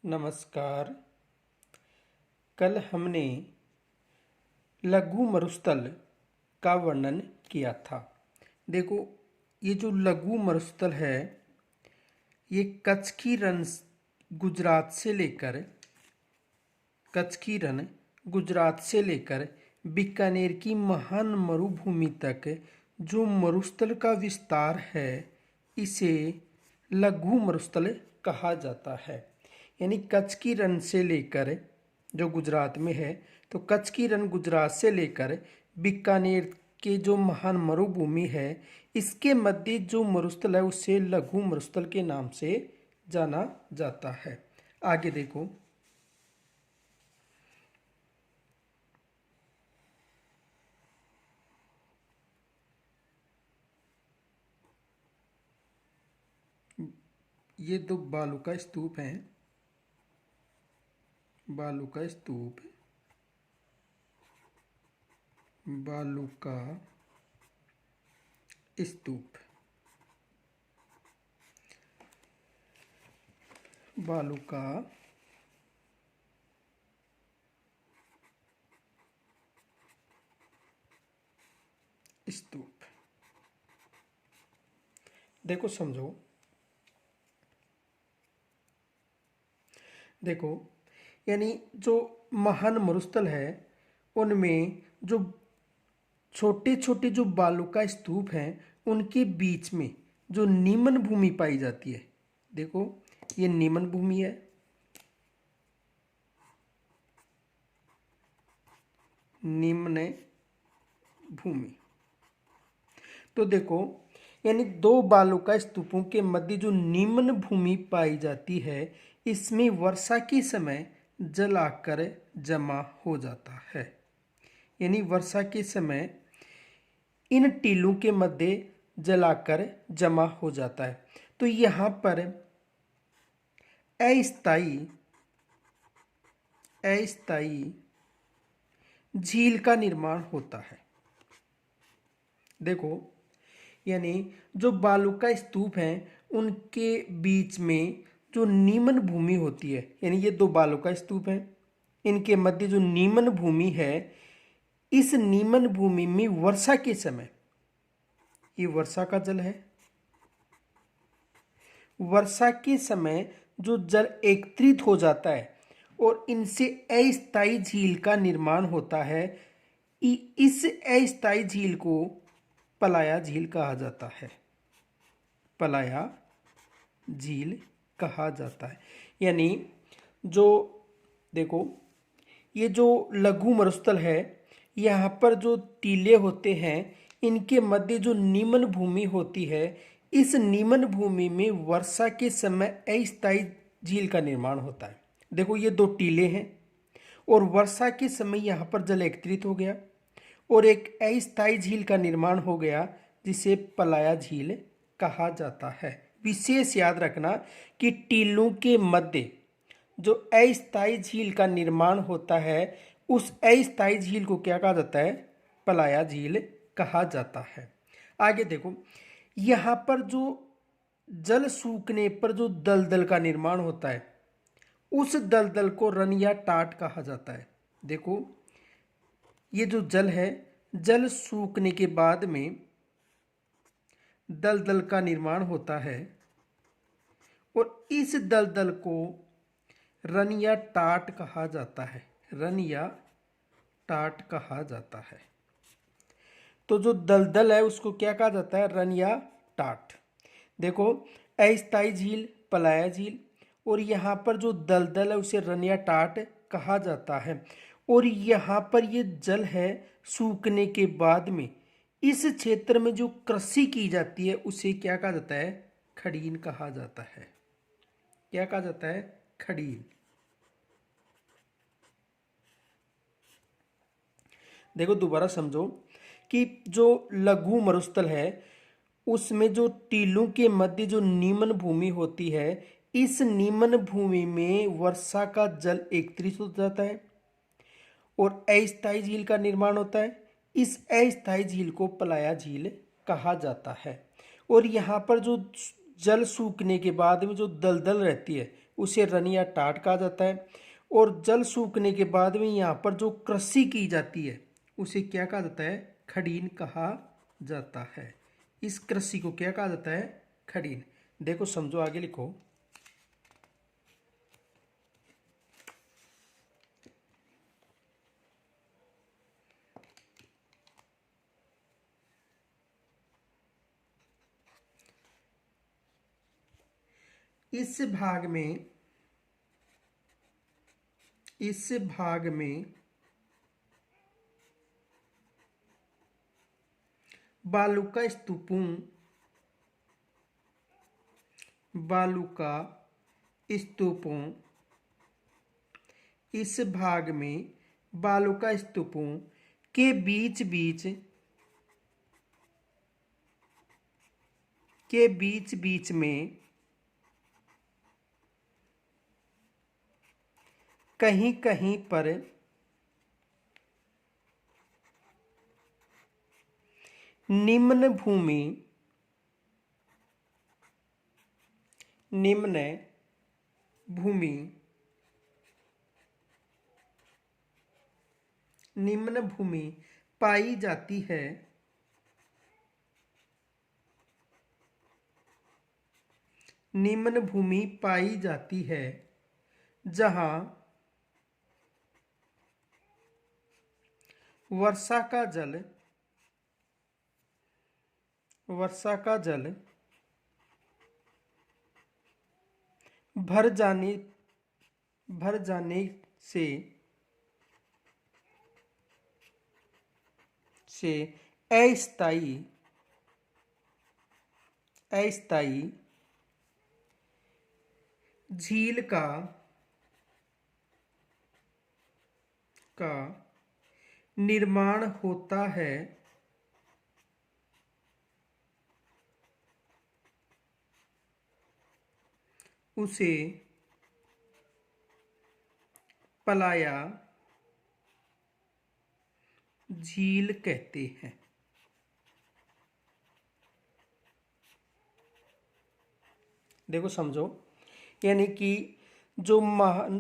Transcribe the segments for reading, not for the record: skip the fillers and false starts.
नमस्कार। कल हमने लघु मरुस्थल का वर्णन किया था। देखो, ये जो लघु मरुस्थल है ये कच्छ की रण गुजरात से लेकर बीकानेर की महान मरुभूमि तक जो मरुस्थल का विस्तार है इसे लघु मरुस्थल कहा जाता है। यानी कच्छ की रण से लेकर, जो गुजरात में है, तो कच्छ की रण गुजरात से लेकर बीकानेर के जो महान मरुभूमि है इसके मध्य जो मरुस्थल है उसे लघु मरुस्थल के नाम से जाना जाता है। आगे देखो, ये दो बालू का स्तूप है। बालू का स्तूप, बालू का स्तूप, बालू का स्तूप। देखो, समझो, देखो, यानी जो महान मरुस्थल है उनमें जो छोटे छोटे जो बालू का स्तूप हैं उनके बीच में जो निम्न भूमि पाई जाती है। देखो, ये निम्न भूमि है, निम्न भूमि। तो देखो, यानी दो बालू का स्तूपों के मध्य जो निम्न भूमि पाई जाती है इसमें वर्षा के समय जल आकर जमा हो जाता है। यानी वर्षा के समय इन टीलों के मध्य जल आकर जमा हो जाता है। तो यहाँ पर अस्थायी झील का निर्माण होता है। देखो, यानी जो बालू का स्तूप है उनके बीच में जो निम्न भूमि होती है, यानी ये दो बालू का स्तूप है, इनके मध्य जो निम्न भूमि है, इस निम्न भूमि में वर्षा के समय, ये वर्षा का जल है, वर्षा के समय जो जल एकत्रित हो जाता है और इनसे अस्थायी झील का निर्माण होता है। इस अस्थायी झील को पलाया झील कहा जाता है। पलाया झील कहा जाता है। यानी जो देखो, ये जो लघु मरुस्थल है यहाँ पर जो टीले होते हैं इनके मध्य जो निम्न भूमि होती है, इस निम्न भूमि में वर्षा के समय अस्थायी झील का निर्माण होता है। देखो, ये दो टीले हैं और वर्षा के समय यहाँ पर जल एकत्रित हो गया और एक अस्थायी झील का निर्माण हो गया जिसे पलाया झील कहा जाता है। विशेष याद रखना कि टीलों के मध्य जो अस्थायी झील का निर्माण होता है उस अस्थायी झील को क्या कहा जाता है? पलाया झील कहा जाता है। आगे देखो, यहाँ पर जो जल सूखने पर जो दलदल का निर्माण होता है उस दलदल को रन या टाट कहा जाता है। देखो, ये जो जल है, जल सूखने के बाद में दलदल का निर्माण होता है और इस दलदल को रन या टाट कहा जाता है। रन या टाट कहा जाता है। तो जो दलदल है उसको क्या कहा जाता है? रन या टाट। देखो, अस्थायी झील, पलाया झील, और यहाँ पर जो दलदल है उसे रन या टाट कहा जाता है। और यहाँ पर ये जल है सूखने के बाद में इस क्षेत्र में जो कृषि की जाती है उसे क्या कहा जाता है? खड़ीन कहा जाता है। क्या कहा जाता है? खड़ीन। देखो, दोबारा समझो कि जो लघु मरुस्थल है उसमें जो टीलों के मध्य जो निम्न भूमि होती है, इस निम्न भूमि में वर्षा का जल एकत्रित हो जाता है और अस्थायी झील का निर्माण होता है। इस अस्थायी झील को पलाया झील कहा जाता है। और यहाँ पर जो जल सूखने के बाद में जो दलदल रहती है उसे रन या टाट कहा जाता है। और जल सूखने के बाद में यहाँ पर जो कृषि की जाती है उसे क्या कहा जाता है? खड़ीन कहा जाता है। इस कृषि को क्या कहा जाता है? खड़ीन। देखो समझो, आगे लिखो। इस भाग में बालुका स्तूपों इस भाग में बालुका स्तूपों के बीच में कहीं कहीं पर निम्न भूमि पाई जाती है। निम्न भूमि पाई जाती है जहां वर्षा का जल भर जाने से अस्थायी झील का निर्माण होता है। उसे पलाया झील कहते हैं। देखो समझो, यानी कि जो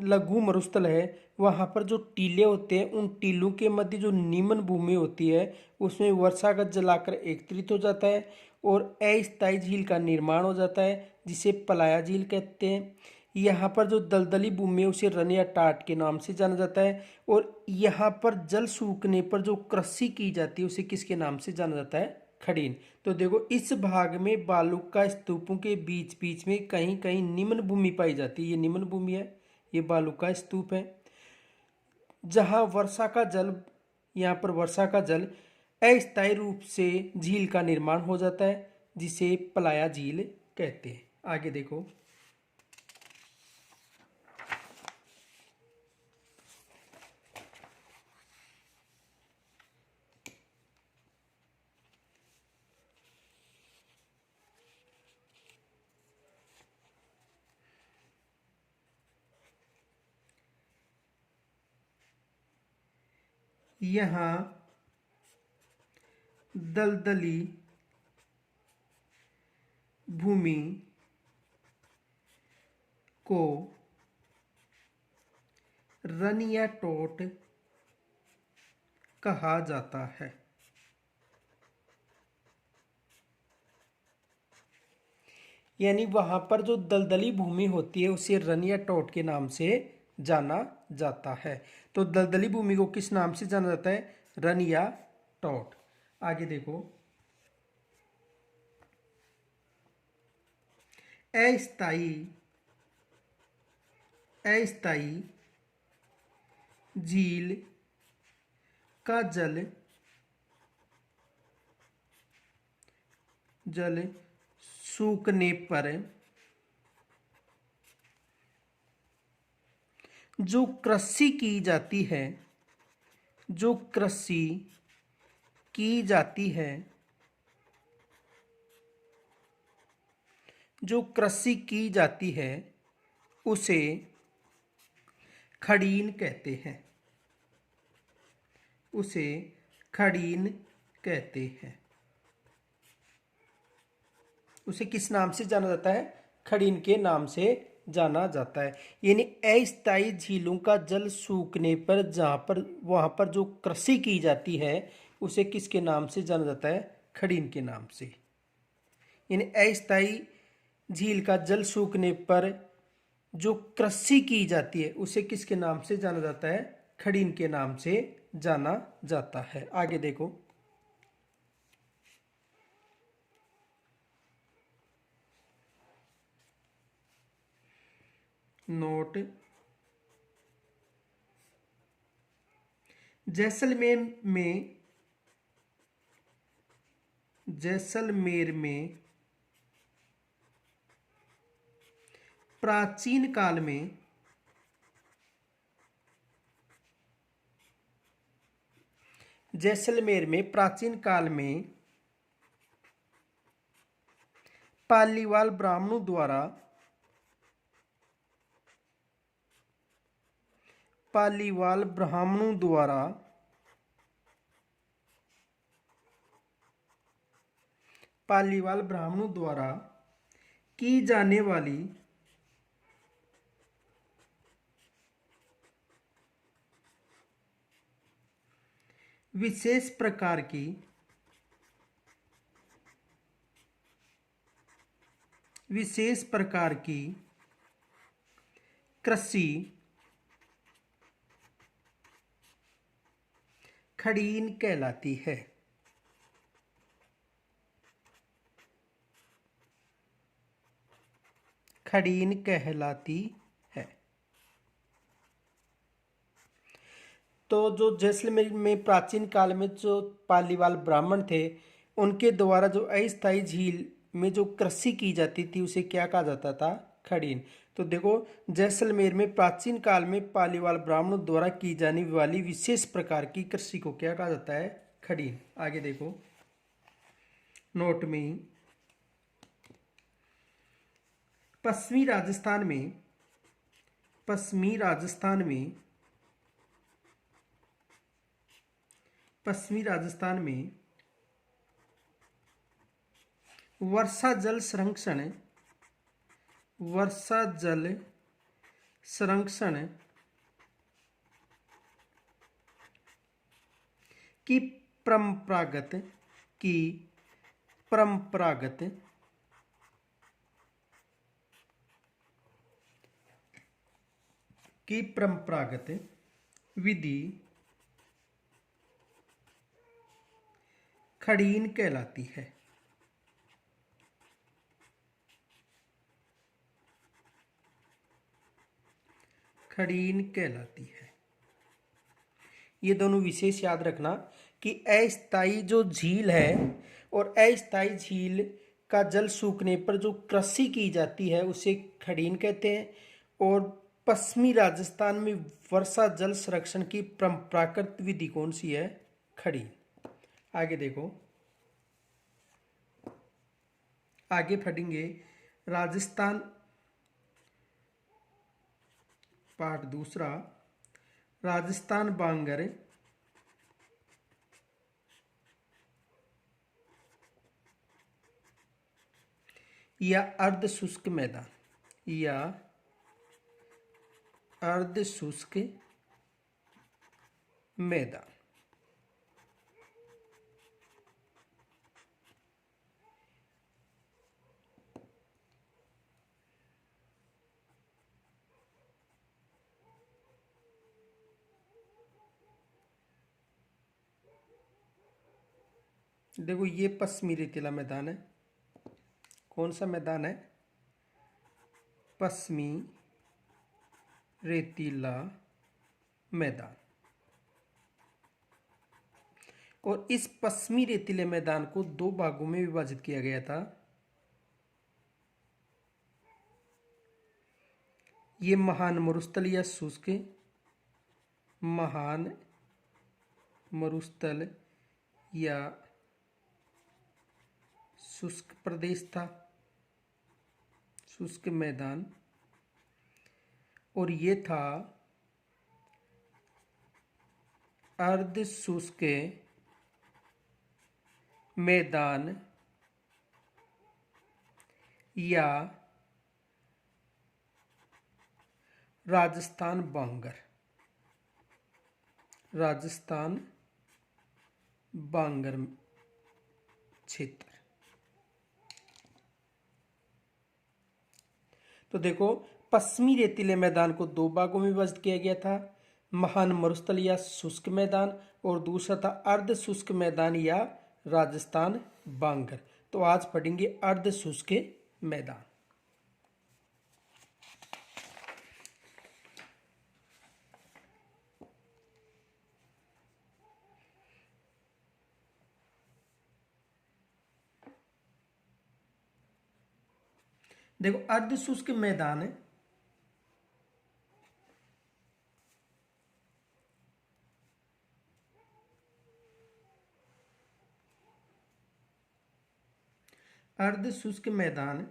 लघु मरुस्थल है वहाँ पर जो टीले होते हैं, उन टीलों के मध्य जो निम्न भूमि होती है उसमें वर्षागत जल आकर एकत्रित हो जाता है और अस्थायी झील का निर्माण हो जाता है, जिसे पलाया झील कहते हैं। यहाँ पर जो दलदली भूमि है उसे रन या टाट के नाम से जाना जाता है। और यहाँ पर जल सूखने पर जो कृषि की जाती है उसे किसके नाम से जाना जाता है? खड़ीन। तो देखो, इस भाग में बालुका स्तूपों के बीच बीच में कहीं कहीं निम्न भूमि पाई जाती है। ये निम्न भूमि है, ये बालुका स्तूप है, जहां वर्षा का जल, यहाँ पर वर्षा का जल अस्थायी रूप से झील का निर्माण हो जाता है, जिसे पलाया झील कहते हैं। आगे देखो। यहाँ दलदली भूमि को रन या टोट कहा जाता है। यानी वहां पर जो दलदली भूमि होती है उसे रन या टोट के नाम से जाना जाता है। तो दलदली भूमि को किस नाम से जाना जाता है? रन या टोट। आगे देखो। अस्थायी झील का जल सूखने पर जो कृषि की जाती है जो कृषि की जाती है उसे खड़ीन कहते हैं। उसे खड़ीन कहते हैं। उसे किस नाम से जाना जाता है? खड़ीन के नाम से जाना जाता है। यानी अस्थायी झीलों का जल सूखने पर जहाँ पर वहाँ पर जो कृषि की जाती है उसे किसके नाम से जाना जाता है? खड़ीन के नाम से। यानी अस्थायी झील का जल सूखने पर जो कृषि की जाती है उसे किसके नाम से जाना जाता है? खड़ीन के नाम से जाना जाता है। आगे देखो, नोट, जैसलमेर में प्राचीन काल में जैसलमेर में प्राचीन काल में पालीवाल ब्राह्मणों द्वारा पालीवाल ब्राह्मणों द्वारा पालीवाल ब्राह्मणों द्वारा की जाने वाली विशेष प्रकार की कृषि खड़ीन कहलाती है। खड़ीन कहलाती है। तो जो जैसलमेर में प्राचीन काल में जो पालीवाल ब्राह्मण थे उनके द्वारा जो अस्थायी झील में जो कृषि की जाती थी उसे क्या कहा जाता था? खड़ीन। तो देखो, जैसलमेर में प्राचीन काल में पालीवाल ब्राह्मणों द्वारा की जाने वाली विशेष प्रकार की कृषि को क्या कहा जाता है? खड़ीन। आगे देखो, नोट में, पश्चिमी राजस्थान में पश्चिमी राजस्थान में वर्षा जल संरक्षण की परंपरागत विधि खड़ीन कहलाती है। खड़ीन कहलाती है। ये दोनों विशेष याद रखना कि अस्थायी जो झील है और अस्थायी झील का जल सूखने पर जो कृषि की जाती है उसे खड़ीन कहते हैं, और पश्चिमी राजस्थान में वर्षा जल संरक्षण की परंपरागत विधि कौन सी है? खड़ीन। आगे देखो, आगे पढ़ेंगे राजस्थान, पाठ दूसरा, राजस्थान बांगर या अर्ध शुष्क मैदान देखो, ये पश्चिमी रेतीला मैदान है। कौन सा मैदान है? पश्चिमी रेतीला मैदान। और इस पश्चिमी रेतीले मैदान को दो भागों में विभाजित किया गया था। ये महान मरुस्थल या शुष्क प्रदेश था, शुष्क मैदान, और ये था अर्ध शुष्क मैदान या राजस्थान बांगर, राजस्थान बांगर क्षेत्र। तो देखो, पश्चिमी रेतीले मैदान को दो भागों में विभाजित किया गया था, महान मरुस्थल या शुष्क मैदान, और दूसरा था अर्ध शुष्क मैदान या राजस्थान बांगर। तो आज पढ़ेंगे अर्ध शुष्क मैदान। देखो, अर्ध शुष्क मैदान है, अर्ध शुष्क मैदान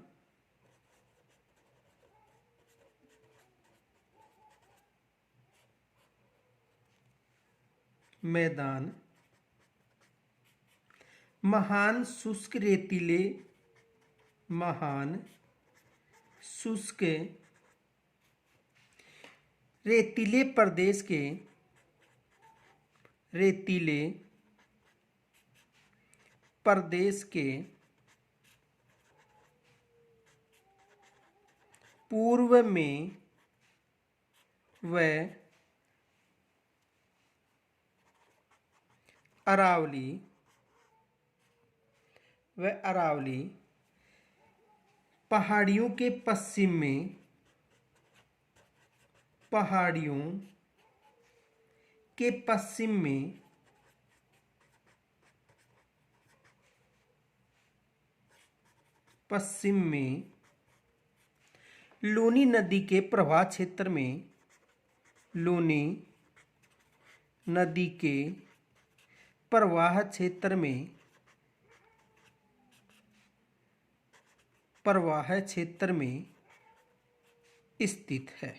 मैदान महान शुष्क रेतीले, महान शुष्क रेतीले प्रदेश के, रेतीले प्रदेश के पूर्व में व अरावली पहाड़ियों के पश्चिम में, पहाड़ियों के पश्चिम में लूनी नदी के प्रवाह क्षेत्र में, लूनी नदी के प्रवाह क्षेत्र में, प्रवाह क्षेत्र में स्थित है।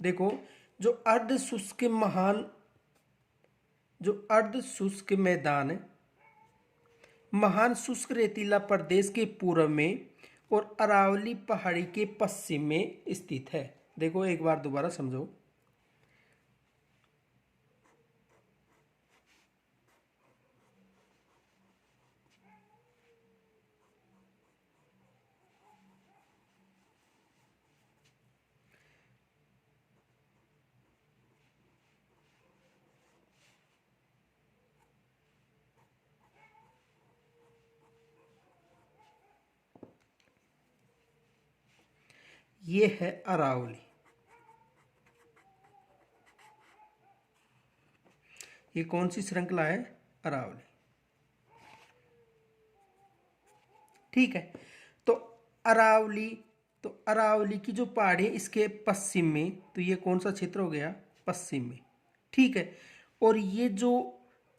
देखो, जो अर्ध शुष्क मैदान महान शुष्क रेतीला प्रदेश के पूर्व में और अरावली पहाड़ी के पश्चिम में स्थित है। देखो, एक बार दोबारा समझो। ये है अरावली, ये कौन सी श्रृंखला है? अरावली। ठीक है, तो अरावली की जो पहाड़ी है इसके पश्चिम में, तो ये कौन सा क्षेत्र हो गया? पश्चिम में। ठीक है, और ये जो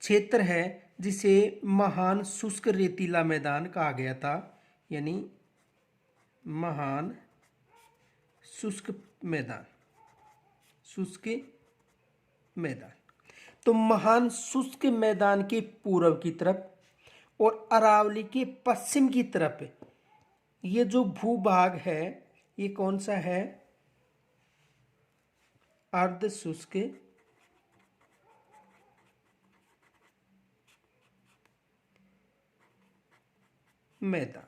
क्षेत्र है जिसे महान शुष्क रेतीला मैदान कहा गया था, यानी महान शुष्क मैदान, शुष्क मैदान। तो महान शुष्क मैदान के पूर्व की तरफ और अरावली के पश्चिम की तरफ ये जो भूभाग है, ये कौन सा है? अर्ध शुष्क मैदान।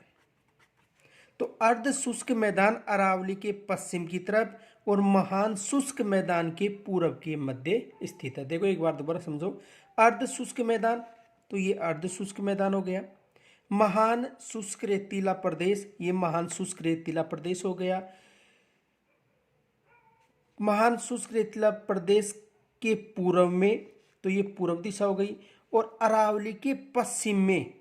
तो अर्ध शुष्क मैदान अरावली के पश्चिम की तरफ और महान शुष्क मैदान के पूर्व के मध्य स्थित है। देखो, एक बार दोबारा समझो। अर्ध शुष्क मैदान, तो ये अर्ध शुष्क मैदान हो गया। महान शुष्क रेतीला प्रदेश, ये महान शुष्क रेतीला प्रदेश हो गया। महान शुष्क रेतीला प्रदेश के पूर्व में, तो ये पूर्व दिशा हो गई। और अरावली के पश्चिम में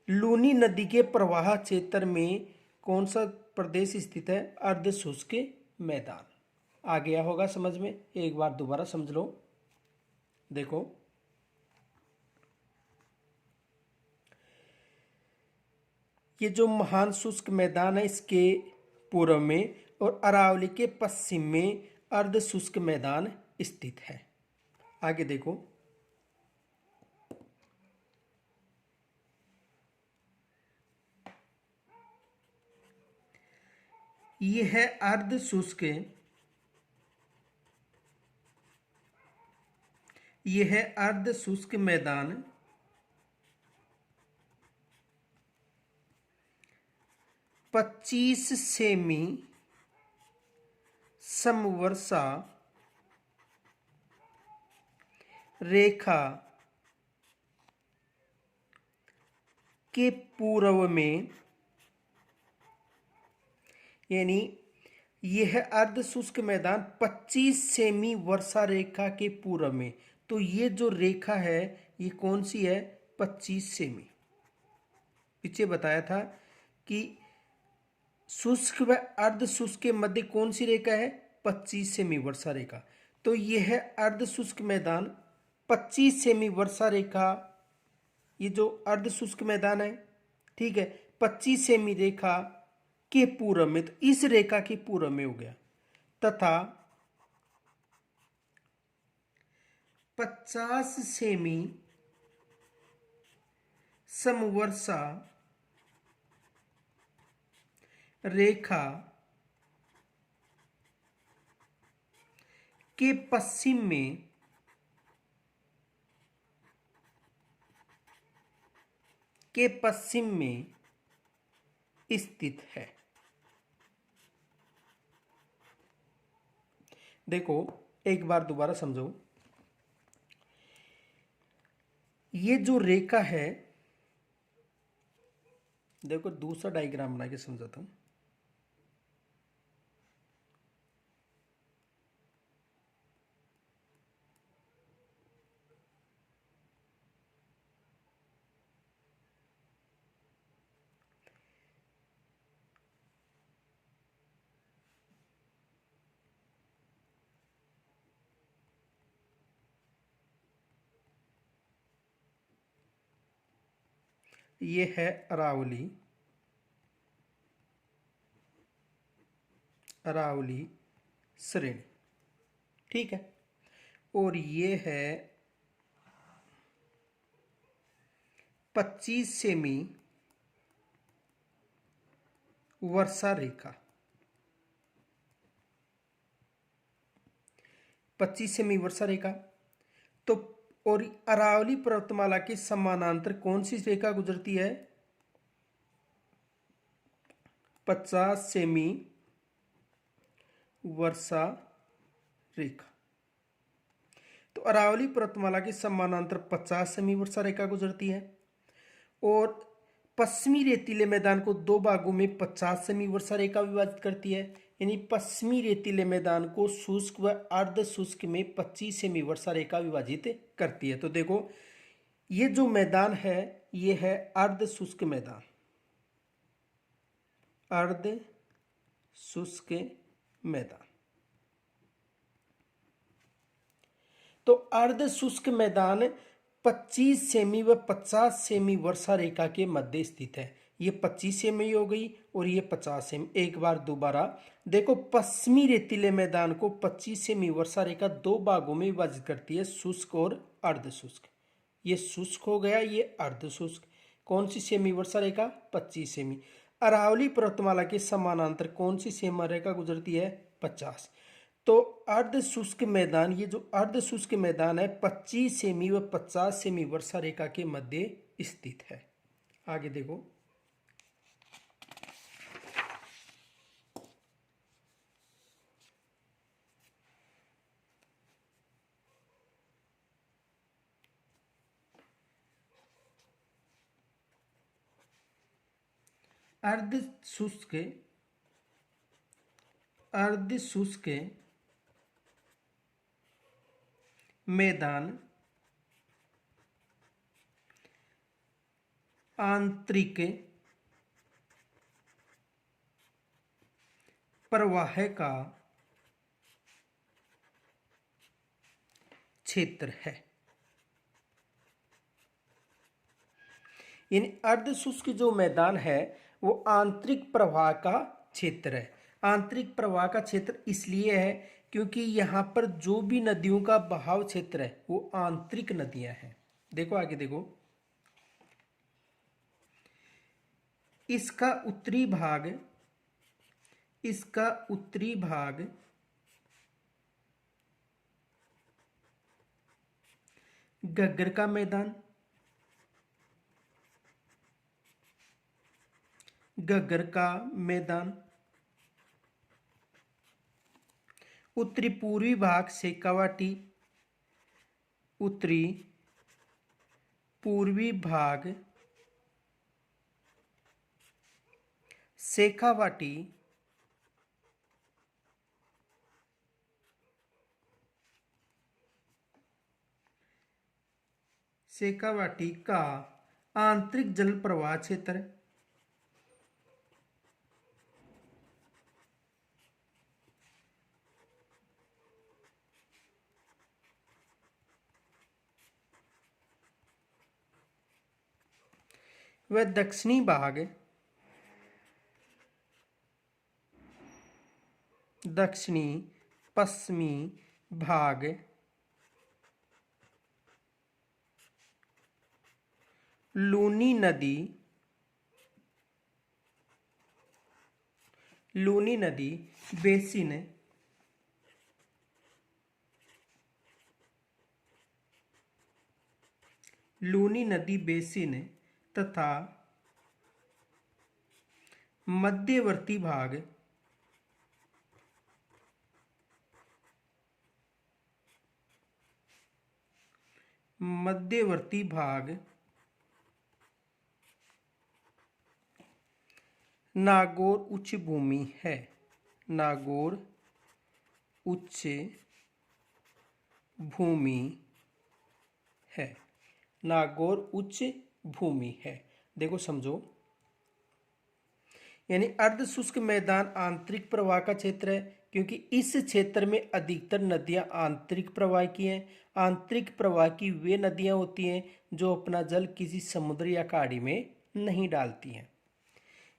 लूनी नदी के प्रवाह क्षेत्र में कौन सा प्रदेश स्थित है? अर्ध शुष्क मैदान। आ गया होगा समझ में? एक बार दोबारा समझ लो। देखो, ये जो महान शुष्क मैदान है इसके पूर्व में और अरावली के पश्चिम में अर्ध शुष्क मैदान स्थित है। आगे देखो, ये है अर्ध शुष्क, ये है अर्ध शुष्क मैदान, 25 सेमी समवर्षा रेखा के पूर्व में, यानी यह अर्ध शुष्क मैदान 25 सेमी वर्षा रेखा के पूर्व में। तो ये जो रेखा है ये कौन सी है? 25 सेमी। पीछे बताया था कि शुष्क व अर्ध शुष्क के मध्य कौन सी रेखा है? 25 सेमी वर्षा रेखा। तो यह है अर्ध शुष्क मैदान 25 सेमी वर्षा रेखा, ये जो अर्ध शुष्क मैदान है, ठीक है, 25 सेमी रेखा के पूर्व में, तो इस रेखा के पूर्व में हो गया, तथा 50 सेमी समवर्षा रेखा के पश्चिम में, स्थित है। देखो एक बार दोबारा समझो, ये जो रेखा है, देखो दूसरा डायग्राम बना के समझाता हूं। ये है अरावली, अरावली श्रेणी, ठीक है, और ये है 25 सेमी वर्षा रेखा, 25 सेमी वर्षा रेखा। तो और अरावली पर्वतमाला के समानांतर कौन सी रेखा गुजरती है? 50 सेमी वर्षा रेखा। तो अरावली पर्वतमाला के समानांतर 50 सेमी वर्षा रेखा गुजरती है, और पश्चिमी रेतीले मैदान को दो भागों में 50 सेमी वर्षा रेखा विभाजित करती है। यानी पश्चिमी रेतीले मैदान को शुष्क व अर्ध शुष्क में 25 सेमी वर्षा रेखा विभाजित करती है। तो देखो ये जो मैदान है ये है अर्ध शुष्क मैदान, अर्ध शुष्क मैदान। तो अर्ध शुष्क मैदान 25 सेमी व 50 सेमी वर्षा रेखा के मध्य स्थित है। ये 25 सेमी हो गई और ये 50 सेमी। एक बार दोबारा देखो, पश्चिमी रेतीले मैदान को 25 सेमी वर्षा रेखा दो भागों में विभाजित करती है, शुष्क और अर्ध शुष्क। ये शुष्क हो गया, ये अर्ध शुष्क। कौन सी सेमी वर्षा रेखा? 25 सेमी। अरावली पर्वतमाला के समानांतर कौन सी सीमा रेखा गुजरती है? 50। तो अर्ध शुष्क मैदान, ये जो अर्ध शुष्क मैदान है 25 सेमी व 50 सेमी वर्षा रेखा के मध्य स्थित है। आगे देखो, अर्ध शुष्क, अर्ध शुष्क मैदान आंतरिक प्रवाह का क्षेत्र है। यानी अर्ध शुष्क जो मैदान है वो आंतरिक प्रवाह का क्षेत्र है। आंतरिक प्रवाह का क्षेत्र इसलिए है क्योंकि यहाँ पर जो भी नदियों का बहाव क्षेत्र है वो आंतरिक नदियां हैं। देखो आगे देखो, इसका उत्तरी भाग इसका उत्तरी भाग घग्गर का मैदान, घग्गर का मैदान। उत्तरी पूर्वी भाग शेखावाटी, उत्तरी पूर्वी भाग शेखावाटी, शेखावाटी का आंतरिक जल प्रवाह क्षेत्र, व दक्षिणी भाग, दक्षिणी पश्चिमी भाग लूनी नदी, लूनी नदी बेसिन, लूनी नदी बेसिन तथा मध्यवर्ती भाग, मध्यवर्ती भाग नागौर उच्च भूमि है, नागौर उच्च भूमि है, नागौर उच्च भूमि है। देखो समझो, यानी अर्ध शुष्क मैदान आंतरिक प्रवाह का क्षेत्र है, क्योंकि इस क्षेत्र में अधिकतर नदियां आंतरिक प्रवाह की हैं। आंतरिक प्रवाह की वे नदियां होती हैं जो अपना जल किसी समुद्र या खाड़ी में नहीं डालती हैं।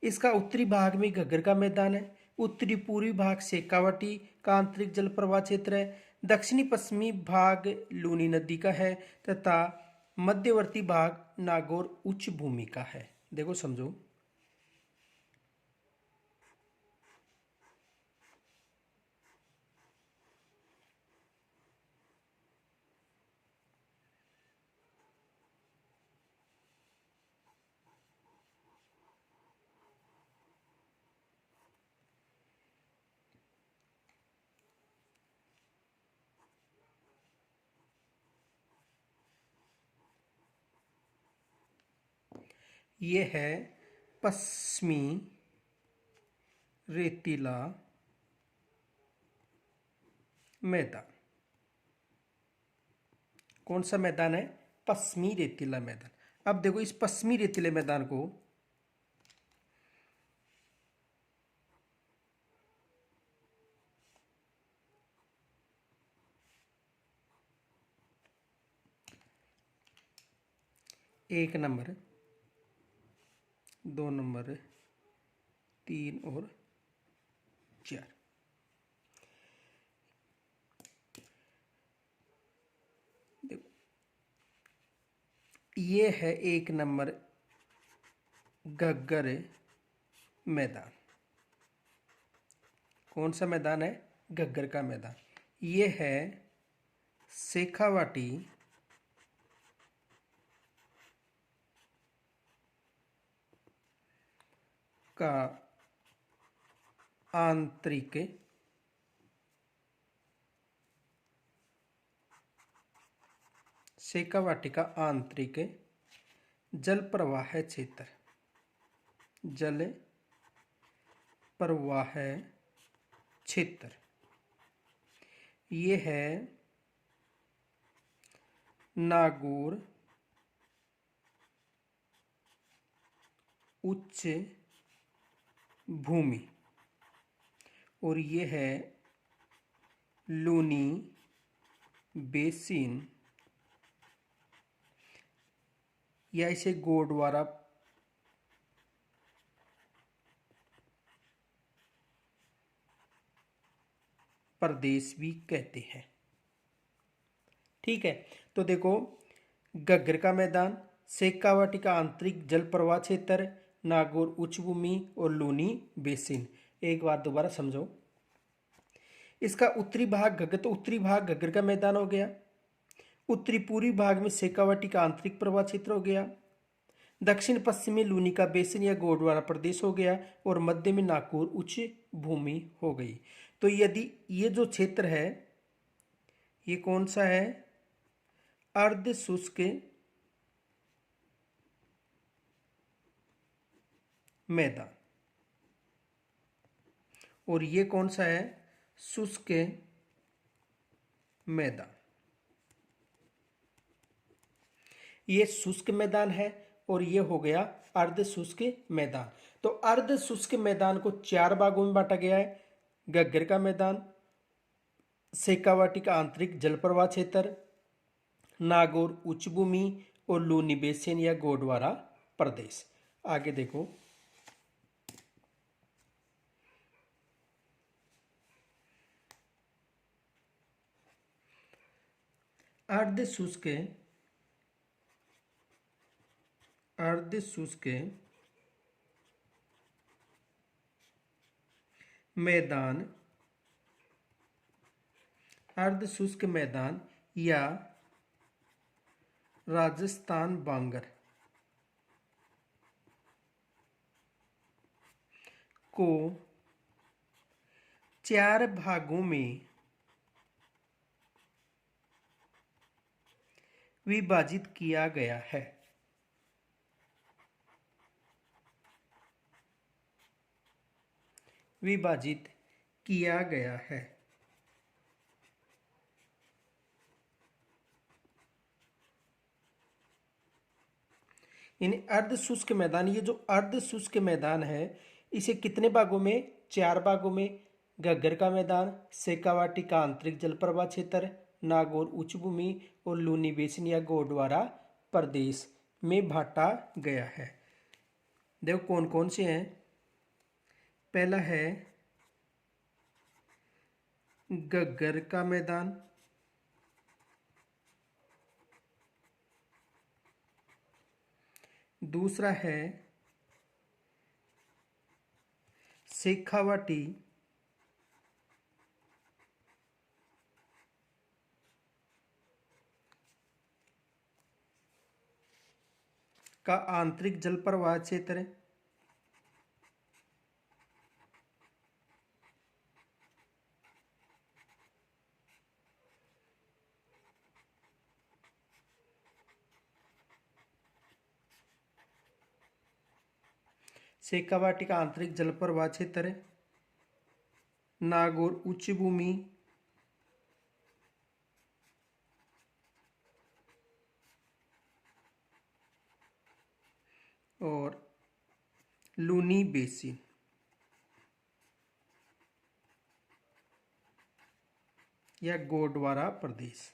इसका उत्तरी भाग में घग्गर का मैदान है, उत्तरी पूर्वी भाग शेखावाटी का आंतरिक जल प्रवाह क्षेत्र है, दक्षिणी पश्चिमी भाग लूनी नदी का है तथा मध्यवर्ती भाग नागौर उच्च भूमि का है। देखो समझो, ये है पश्चिमी रेतीला मैदान। कौन सा मैदान है? पश्चिमी रेतीला मैदान। अब देखो इस पश्चिमी रेतीले मैदान को एक नंबर, 2 नंबर, 3 और 4। देखो ये है 1 नंबर घग्गर मैदान। कौन सा मैदान है? घग्गर का मैदान। ये है शेखावाटी का आंतरिक शेखावाटी का आंतरिक जल प्रवाह क्षेत्र, जल प्रवाह क्षेत्र। ये है नागौर उच्च भूमि और ये है लूनी बेसिन या इसे गोडवारा प्रदेश भी कहते हैं। ठीक है, तो देखो घग्गर का मैदान, शेखावाटी का आंतरिक जल प्रवाह क्षेत्र, नागौर उच्च भूमि और लूनी बेसिन। एक बार दोबारा समझो। इसका उत्तरी भाग घग्गर, तो उत्तरी भाग घग्गर का मैदान हो गया। उत्तरी पूर्वी भाग में शेखावाटी का आंतरिक प्रवाह क्षेत्र हो गया। दक्षिण पश्चिम में लूनी का बेसिन या गोंडवाना प्रदेश हो गया और मध्य में नागौर उच्च भूमि हो गई। तो यदि ये जो क्षेत्र है ये कौन सा है, अर्ध शुष्क मैदान, और ये कौन सा है, शुष्क मैदान। ये शुष्क मैदान है और ये हो गया अर्ध शुष्क मैदान। तो अर्ध शुष्क मैदान को 4 भागों में बांटा गया है। घग्गर का मैदान, शेखावाटी का आंतरिक जल प्रवाह क्षेत्र, नागौर उच्च भूमि और लूनी बेसिन या गोंडवाना प्रदेश। आगे देखो, अर्ध शुष्क मैदान, अर्ध शुष्क मैदान या राजस्थान बांगर को 4 भागों में विभाजित किया गया है। विभाजित किया गया है। इन अर्ध शुष्क मैदान, ये जो अर्ध शुष्क मैदान है इसे कितने भागों में, 4 भागों में घग्गर का मैदान, शेखावाटी का आंतरिक जल प्रवाह क्षेत्र, नागौर उच्च भूमि और लूनी बेसिन या गोंडवाना प्रदेश में बांटा गया है। देखो कौन कौन से हैं। पहला है घग्गर का मैदान, दूसरा है शेखावाटी का आंतरिक जल प्रवाह क्षेत्र, शेखावाटी का आंतरिक जल प्रवाह क्षेत्र, नागौर उच्च भूमि और लूनी बेसिन या गोंडवाना प्रदेश।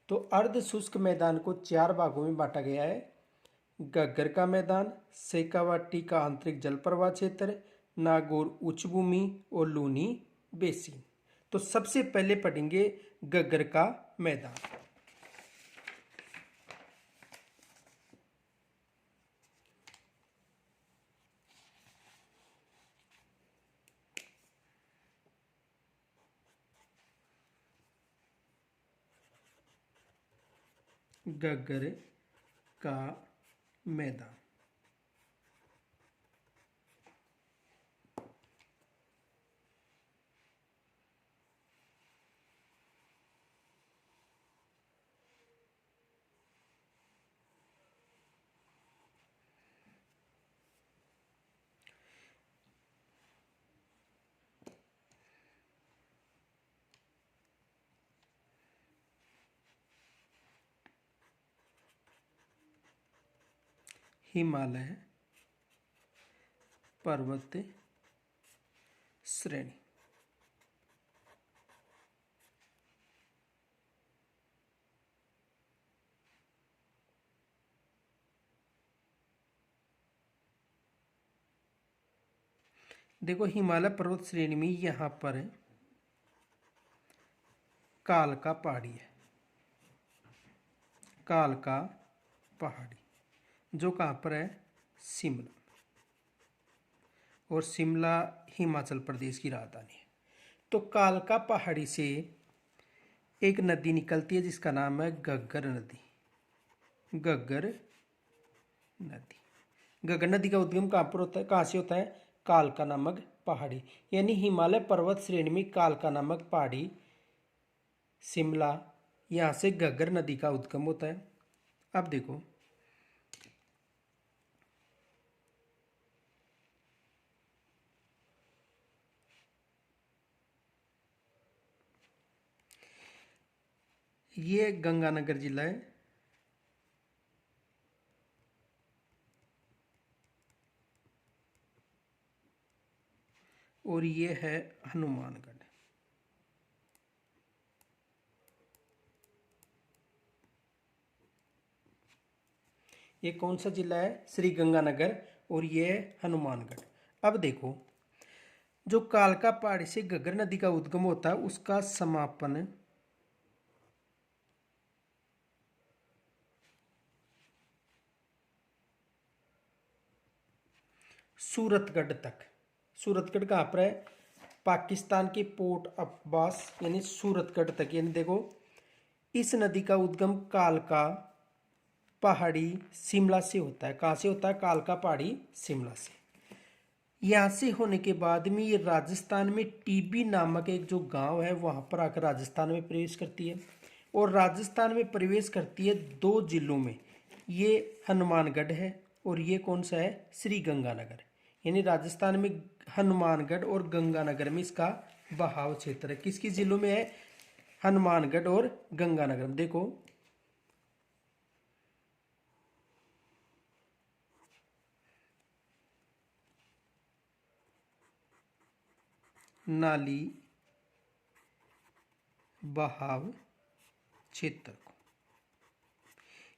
तो अर्ध शुष्क मैदान को 4 भागों में बांटा गया है। घग्गर का मैदान, शेखावाटी का आंतरिक जल प्रवाह क्षेत्र, नागौर उच्च भूमि और लूनी बेसिन। तो सबसे पहले पढ़ेंगे घग्गर का मैदान। घग्गर का मैदान, हिमालय पर्वत श्रेणी। देखो हिमालय पर्वत श्रेणी में यहाँ पर कालका पहाड़ी है, कालका पहाड़ी, जो कहाँ पर है, शिमला, और शिमला हिमाचल प्रदेश की राजधानी है। तो कालका पहाड़ी से एक नदी निकलती है जिसका नाम है घग्गर नदी। घग्गर नदी, घग्गर नदी का उद्गम कहाँ पर होता है, कहाँ से होता है, कालका नामक पहाड़ी, यानी हिमालय पर्वत श्रेणी में कालका नामक पहाड़ी, शिमला, यहाँ से घग्गर नदी का उद्गम होता है। अब देखो, ये गंगानगर जिला है, और ये है हनुमानगढ़। ये कौन सा जिला है, श्री गंगानगर, और ये है हनुमानगढ़। अब देखो, जो कालका पहाड़ी से घग्गर नदी का उद्गम होता है उसका समापन सूरतगढ़ तक। सूरतगढ़ कहाँ पर है, पाकिस्तान के पोर्ट अब्बास यानी सूरतगढ़ तक। यानी देखो, इस नदी का उद्गम कालका पहाड़ी शिमला से होता है। कहाँ से होता है, कालका पहाड़ी शिमला से। यहाँ से होने के बाद में ये राजस्थान में टीबी नामक एक जो गांव है वहाँ पर आकर राजस्थान में प्रवेश करती है, और राजस्थान में प्रवेश करती है दो जिलों में। ये हनुमानगढ़ है और ये कौन सा है, श्री गंगानगर। यानी राजस्थान में हनुमानगढ़ और गंगानगर में इसका बहाव क्षेत्र है। किसकी जिलों में है, हनुमानगढ़ और गंगानगर। देखो, नाली बहाव क्षेत्र को,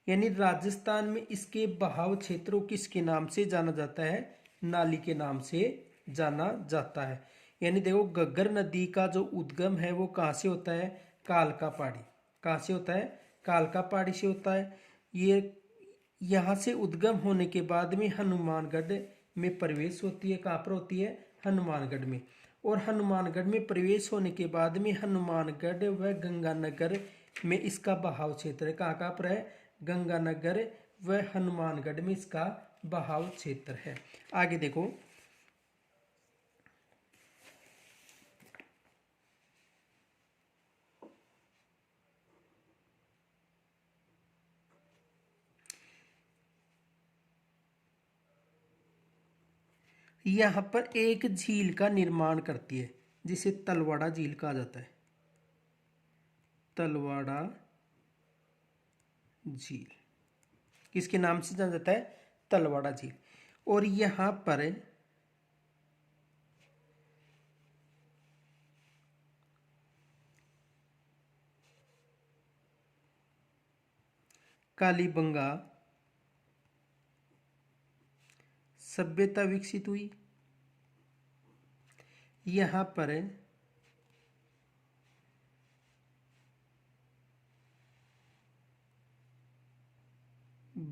यानी राजस्थान में इसके बहाव क्षेत्रों किसके नाम से जाना जाता है, नाली के नाम से जाना जाता है। यानी देखो, घग्गर नदी का जो उद्गम है वो कहाँ से होता है, कालका पहाड़ी। कहाँ से होता है, कालका पहाड़ी से होता है। ये यहाँ से उद्गम होने के बाद में हनुमानगढ़ में प्रवेश होती है। कहाँ पर होती है, हनुमानगढ़ में। और हनुमानगढ़ में प्रवेश होने के बाद में हनुमानगढ़ व गंगानगर में इसका बहाव क्षेत्र है। कहाँ कहाँ पर है, गंगानगर व हनुमानगढ़ में इसका बहाव क्षेत्र है। आगे देखो, यहाँ पर एक झील का निर्माण करती है जिसे तलवाड़ा झील कहा जाता है। तलवाड़ा झील किसके नाम से जाना जाता है, तलवाड़ा झील। और यहाँ पर कालीबंगा सभ्यता विकसित हुई। यहाँ पर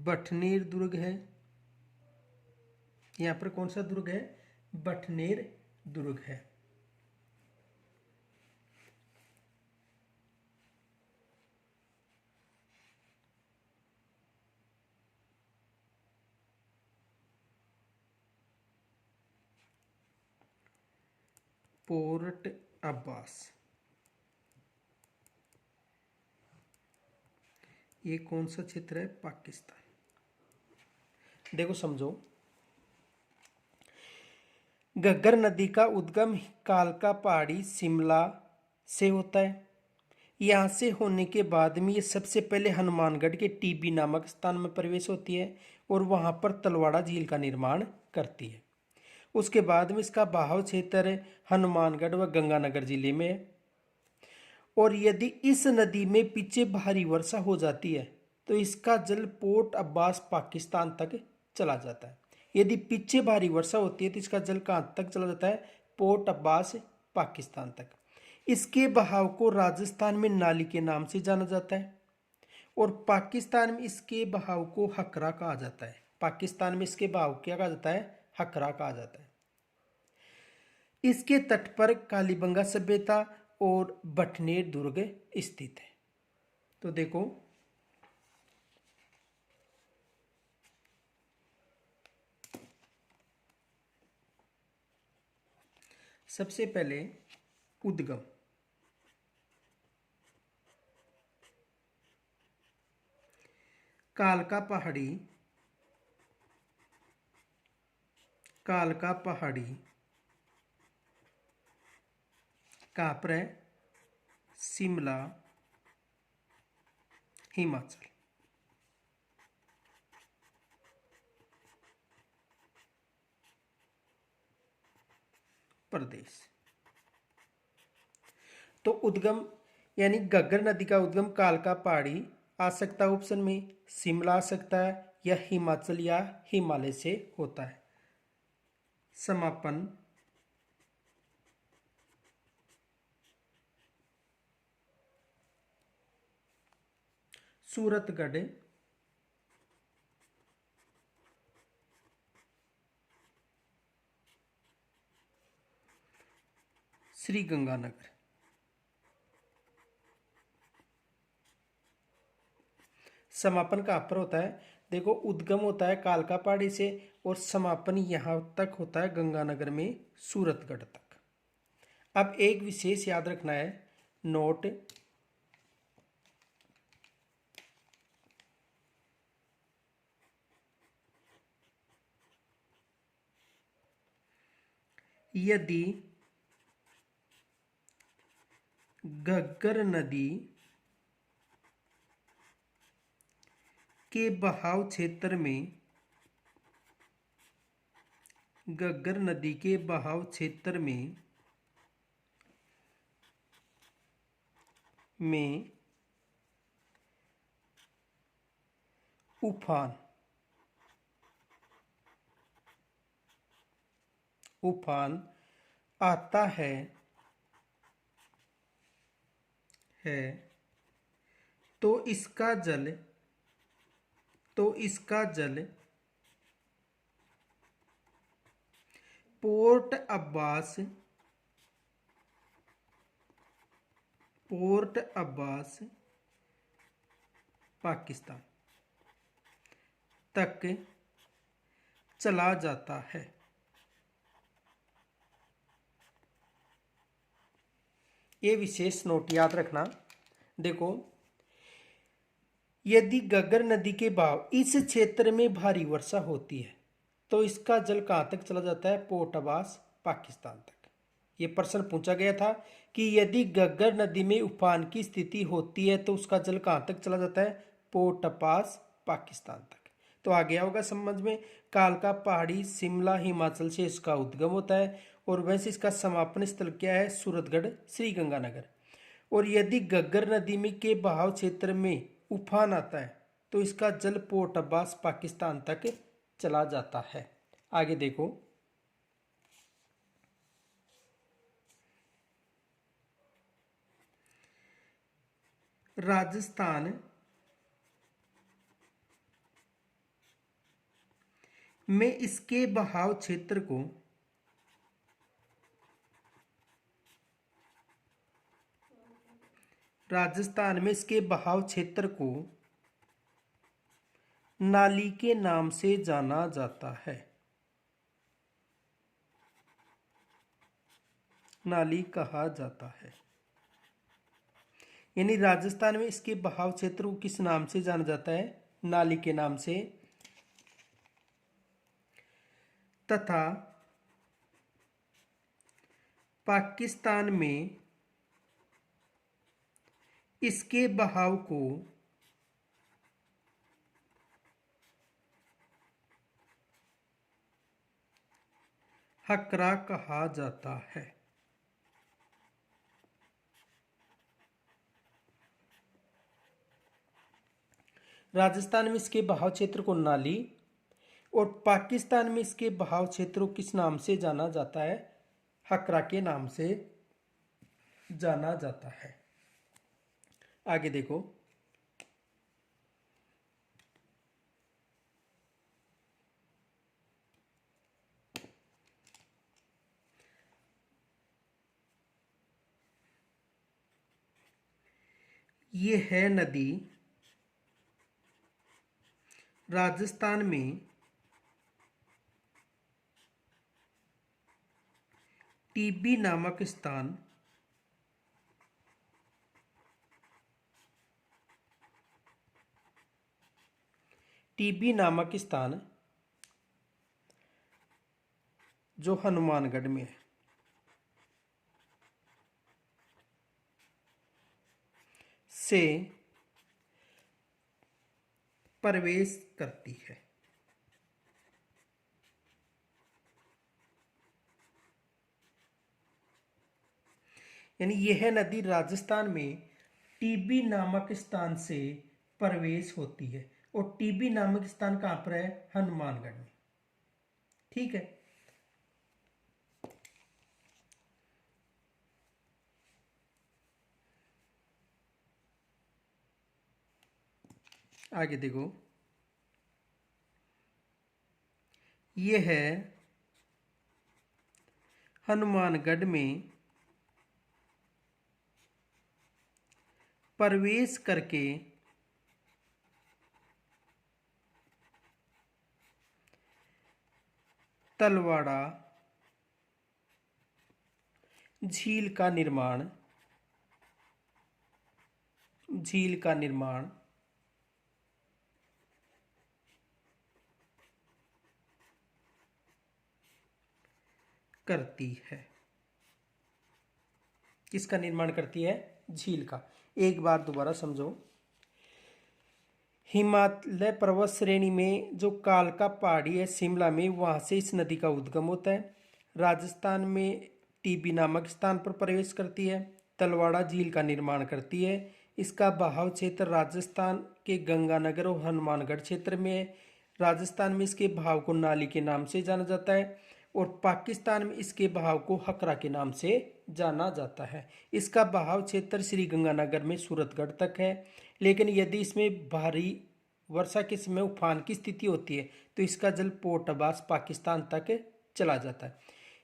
बठनेर दुर्ग है। यहाँ पर कौन सा दुर्ग है, बठनेर दुर्ग है। पोर्ट अब्बास, ये कौन सा क्षेत्र है, पाकिस्तान। देखो समझो, घग्गर नदी का उद्गम कालका पहाड़ी शिमला से होता है। यहाँ से होने के बाद में ये सबसे पहले हनुमानगढ़ के टीबी नामक स्थान में प्रवेश होती है और वहाँ पर तलवाड़ा झील का निर्माण करती है। उसके बाद में इसका बहाव क्षेत्र हनुमानगढ़ व गंगानगर जिले में है। और यदि इस नदी में पीछे भारी वर्षा हो जाती है तो इसका जल पोर्ट अब्बास पाकिस्तान तक चला जाता है। यदि पीछे भारी वर्षा होती है तो इसका जल कहाँ तक चला जाता है, पोर्ट अब्बास पाकिस्तान तक। इसके बहाव को राजस्थान में नाली के नाम से जाना जाता है। और पाकिस्तान में इसके बहाव को हकरा कहा जाता है। पाकिस्तान में इसके बहाव क्या कहा जाता है? हकरा कहा जाता है। इसके तट पर कालीबंगा सभ्यता और बटनेर दुर्ग स्थित है। तो देखो, सबसे पहले उद्गम। कालका पहाड़ी, कालका पहाड़ी कहाँ पर है? शिमला, हिमाचल प्रदेश। तो उद्गम यानी घग्गर नदी का उद्गम कालका पहाड़ी आ सकता है ऑप्शन में, शिमला आ सकता है, या हिमाचल या हिमालय से होता है। समापन सूरतगढ़, श्री गंगानगर। समापन कहाँ पर होता है? देखो, उद्गम होता है कालका पहाड़ी से और समापन यहाँ तक होता है गंगानगर में, सूरतगढ़ तक। अब एक विशेष याद रखना है, नोट। यदि घग्गर नदी के बहाव क्षेत्र में, घग्गर नदी के बहाव क्षेत्र में उफान आता है तो इसका जल पोर्ट अब्बास पाकिस्तान तक चला जाता है। ये विशेष नोट याद रखना। देखो, यदि घग्गर नदी के बहाव इस क्षेत्र में भारी वर्षा होती है तो इसका जल कहाँ तक चला जाता है? पोर्ट अब्बास पाकिस्तान तक। ये प्रश्न पूछा गया था कि यदि घग्गर नदी में उफान की स्थिति होती है तो उसका जल कहाँ तक चला जाता है? पोर्ट अब्बास पाकिस्तान तक। तो आ गया होगा समझ में। कालका पहाड़ी शिमला हिमाचल से इसका उद्गम होता है और वैसे इसका समापन स्थल क्या है? सूरतगढ़, श्री गंगानगर। और यदि घग्गर नदी में के बहाव क्षेत्र में उफान आता है तो इसका जल पोर्ट अब्बास पाकिस्तान तक चला जाता है। आगे देखो, राजस्थान में इसके बहाव क्षेत्र को नाली के नाम से जाना जाता है। नाली कहा जाता है। यानी राजस्थान में इसके बहाव क्षेत्र को किस नाम से जाना जाता है? नाली के नाम से। तथा पाकिस्तान में इसके बहाव को हकरा कहा जाता है। राजस्थान में इसके बहाव क्षेत्र को नाली और पाकिस्तान में इसके बहाव क्षेत्र को किस नाम से जाना जाता है? हकरा के नाम से जाना जाता है। आगे देखो, ये है नदी राजस्थान में टीबी नामक स्थान जो हनुमानगढ़ में है से प्रवेश करती है। यानी यह नदी राजस्थान में टीबी नामक स्थान से प्रवेश होती है, और टीबी नामक स्थान कहां पर है? हनुमानगढ़ में। ठीक है। आगे देखो, ये है हनुमानगढ़ में प्रवेश करके तलवाड़ा झील का निर्माण करती है। किसका निर्माण करती है? झील का। एक बार दोबारा समझो। हिमालय पर्वत श्रेणी में जो कालका पहाड़ी है शिमला में, वहां से इस नदी का उद्गम होता है। राजस्थान में टीबी नामक स्थान पर प्रवेश करती है, तलवाड़ा झील का निर्माण करती है। इसका बहाव क्षेत्र राजस्थान के गंगानगर और हनुमानगढ़ क्षेत्र में है। राजस्थान में इसके बहाव को नाली के नाम से जाना जाता है, और पाकिस्तान में इसके बहाव को हकरा के नाम से जाना जाता है। इसका बहाव क्षेत्र श्री गंगानगर में सूरतगढ़ तक है, लेकिन यदि इसमें भारी वर्षा के समय उफान की स्थिति होती है तो इसका जल पोर्ट अब्बास पाकिस्तान तक चला जाता है।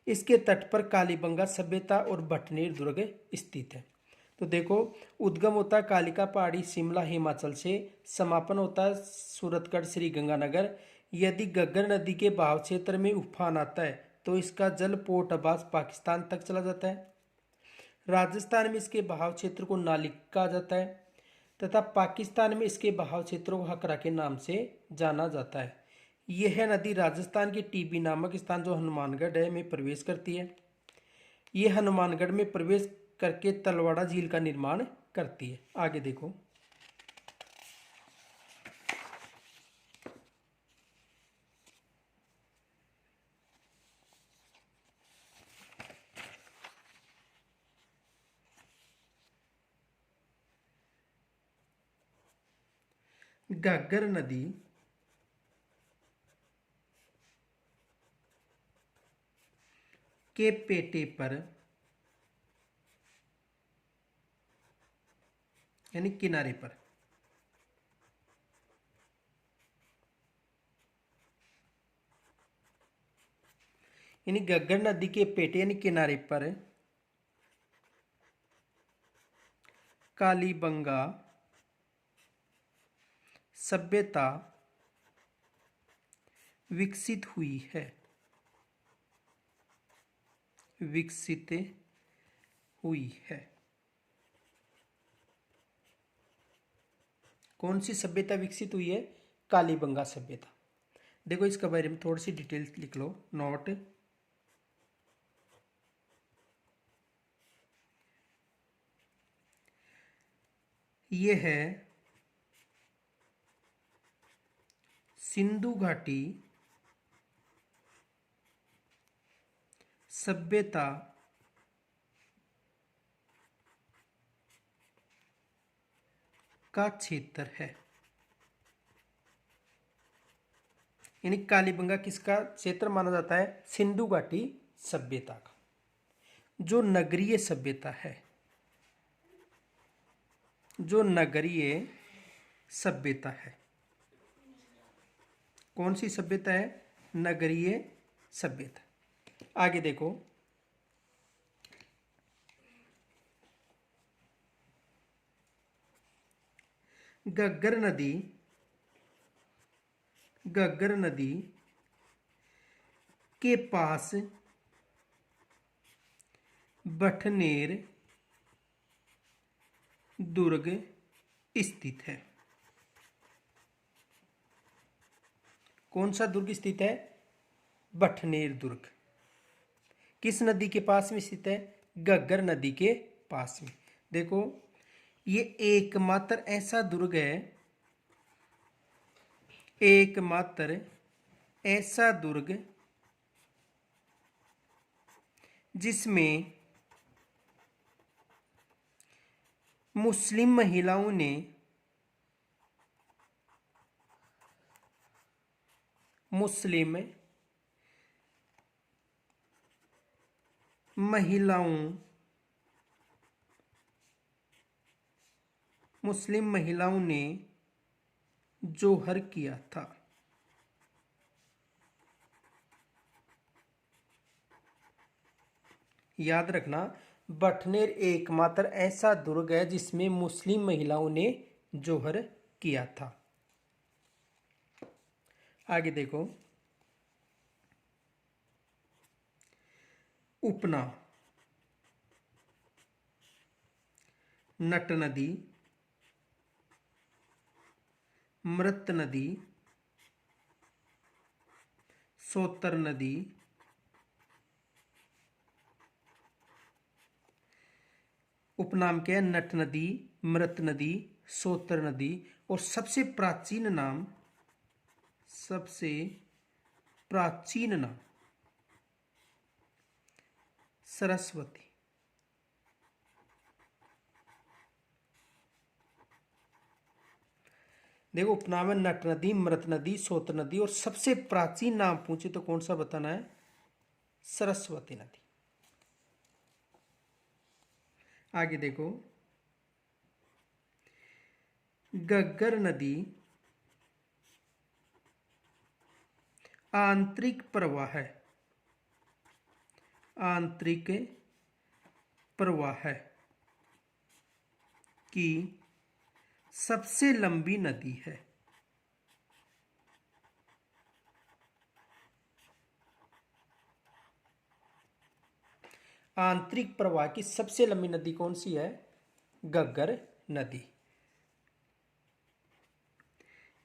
इसके तट पर कालीबंगा सभ्यता और भटनेर दुर्ग स्थित है। तो देखो, उद्गम होता है कालिका पहाड़ी शिमला हिमाचल से, समापन होता है सूरतगढ़ श्री गंगानगर। यदि घग्गर नदी के बहाव क्षेत्र में उफान आता है तो इसका जल पोर्ट अब्बास पाकिस्तान तक चला जाता है। राजस्थान में इसके बहाव क्षेत्र को नाली कहा जाता है, तथा पाकिस्तान में इसके बहाव क्षेत्र को हकरा के नाम से जाना जाता है। यह नदी राजस्थान के टीबी नामक स्थान जो हनुमानगढ़ है में प्रवेश करती है। यह हनुमानगढ़ में प्रवेश करके तलवाड़ा झील का निर्माण करती है। आगे देखो, घग्गर नदी के पेटे पर यानी किनारे पर यानी घग्गर नदी के पेटे यानी किनारे पर कालीबंगा सभ्यता विकसित हुई है। कौन सी सभ्यता विकसित हुई है? कालीबंगा सभ्यता। देखो, इसके बारे में थोड़ी सी डिटेल्स लिख लो, नोट। ये है सिंधु घाटी सभ्यता का क्षेत्र है। यानी कालीबंगा किसका क्षेत्र माना जाता है? सिंधु घाटी सभ्यता का, जो नगरीय सभ्यता है। कौन सी सभ्यता है? नगरीय सभ्यता। आगे देखो, घग्गर नदी के पास बठनेर दुर्ग स्थित है। कौन सा दुर्ग स्थित है? बठनेर दुर्ग। किस नदी के पास में स्थित है? घग्गर नदी के पास में। देखो, ये एकमात्र ऐसा दुर्ग है, एकमात्र ऐसा दुर्ग जिसमें मुस्लिम महिलाओं ने मुस्लिम महिलाओं ने जोहर किया था। याद रखना, बठनेर एकमात्र ऐसा दुर्ग है जिसमें मुस्लिम महिलाओं ने जोहर किया था। आगे देखो, उपना, नट नदी, मृत नदी, सोतर नदी, उपनाम क्या है? नट नदी, मृत नदी, सोतर नदी, और सबसे प्राचीन नाम सरस्वती। देखो, उपनाम है नट नदी, मृत नदी, सोतर नदी, और सबसे प्राचीन नाम पूछे तो कौन सा बताना है? सरस्वती नदी। आगे देखो, घग्गर नदी आंतरिक प्रवाह की सबसे लंबी नदी है। आंतरिक प्रवाह की सबसे लंबी नदी कौन सी है? घग्गर नदी।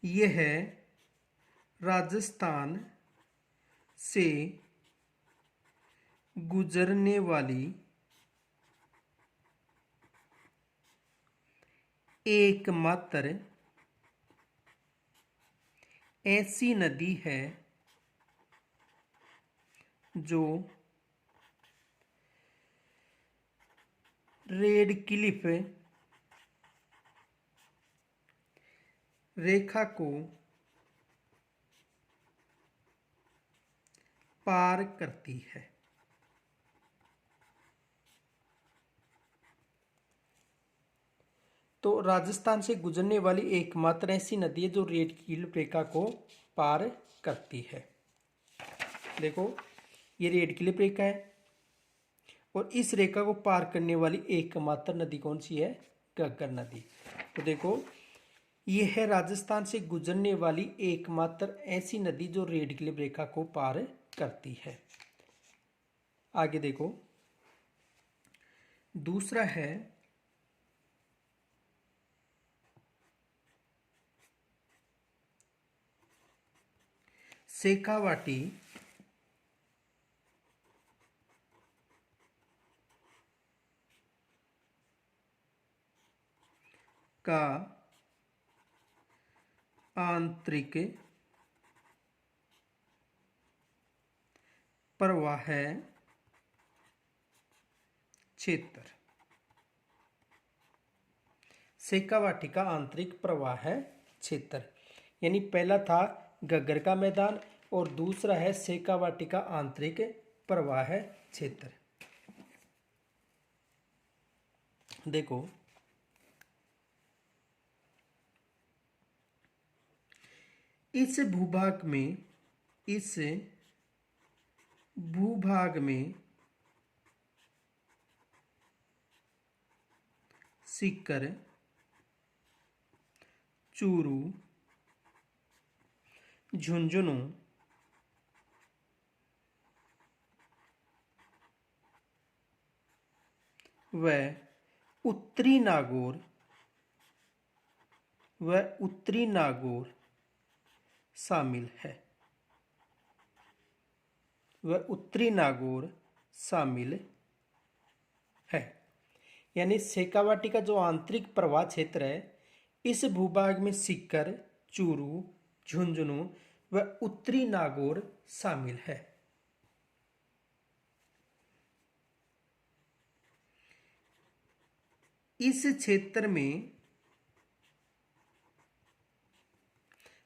यह राजस्थान से गुजरने वाली एकमात्र ऐसी नदी है जो रेड क्लिफ रेखा को पार करती है। तो राजस्थान से गुजरने वाली एकमात्र ऐसी नदी है जो रेड क्लिफ रेखा को पार करती है। देखो, ये रेड क्लिफ रेखा है और इस रेखा को पार करने वाली एकमात्र नदी कौन सी है? घग्गर नदी। तो देखो, यह है राजस्थान से गुजरने वाली एकमात्र ऐसी नदी जो रेड क्लिफ रेखा को पार करती है। आगे देखो, दूसरा है शेखावाटी का आंतरिक प्रवाह क्षेत्र। शेखावाटी का आंतरिक प्रवाह क्षेत्र, यानी पहला था घग्गर का मैदान और दूसरा है शेखावाटी का आंतरिक प्रवाह क्षेत्र। देखो, इस भूभाग में सीकर, चूरू, झुंझुनू, व उत्तरी नागौर शामिल है। यानी शेखावाटी का जो आंतरिक प्रवाह क्षेत्र है, इस भूभाग में सीकर, चूरू, झुंझुनू व उत्तरी नागौर शामिल है। इस क्षेत्र में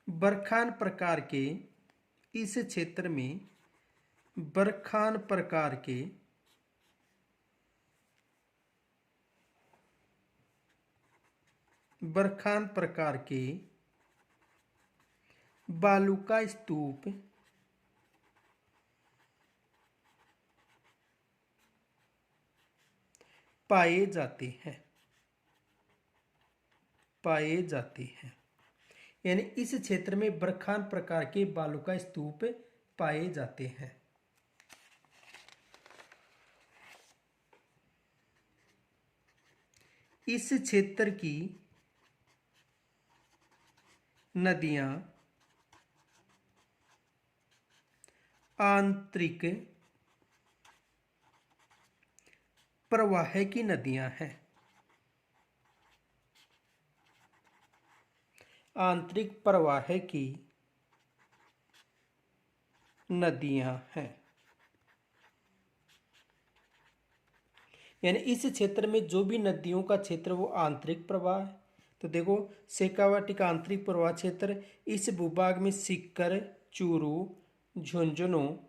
बरखान प्रकार के बालू का स्तूप पाए जाते हैं। यानी इस क्षेत्र में बरखान प्रकार के बालू का स्तूप पाए जाते हैं। इस क्षेत्र की नदियां आंतरिक प्रवाह की नदियां हैं। यानी इस क्षेत्र में जो भी नदियों का क्षेत्र वो आंतरिक प्रवाह है। तो देखो, शेखावाटी का आंतरिक प्रवाह क्षेत्र, इस भूभाग में सीकर, चूरू, झुंझुनू,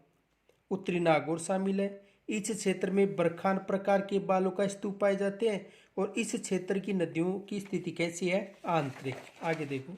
उत्तरी नागौर शामिल है। इस क्षेत्र में बरखान प्रकार के बालू का स्तूप पाए जाते हैं और इस क्षेत्र की नदियों की स्थिति कैसी है? आंतरिक। आगे देखो,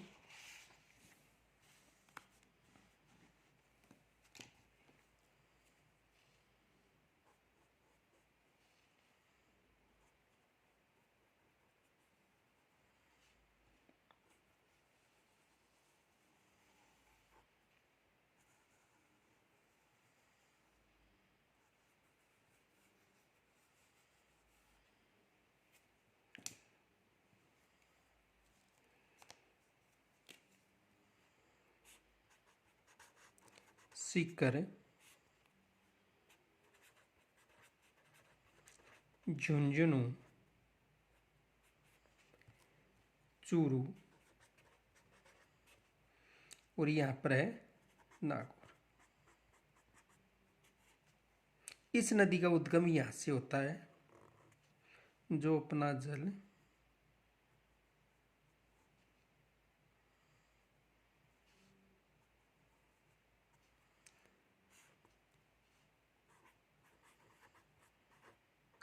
सीकर, झुंझुनू, चूरू और यहाँ पर है नागौर। इस नदी का उद्गम यहाँ से होता है, जो अपना जल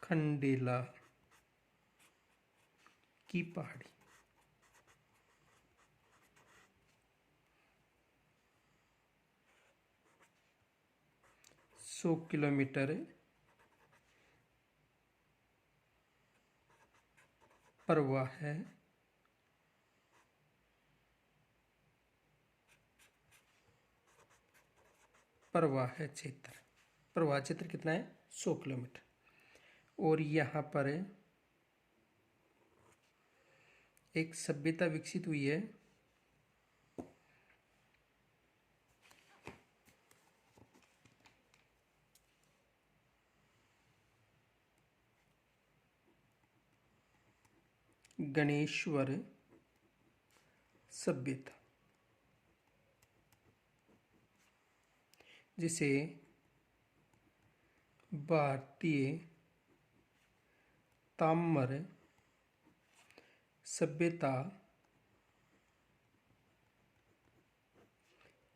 खंडेला की पहाड़ी, 100 किलोमीटर प्रवाह क्षेत्र कितना है? 100 किलोमीटर। और यहाँ पर एक सभ्यता विकसित हुई है, गणेश्वर सभ्यता, जिसे भारतीय ताम्र सभ्यता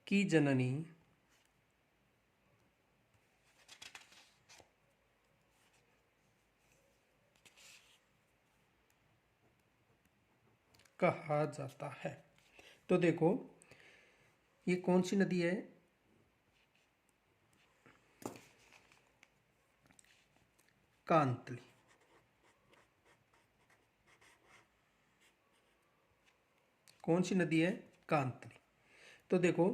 की जननी कहा जाता है। तो देखो, ये कौन सी नदी है? कांतली। कौन सी नदी है? कांतली। तो देखो,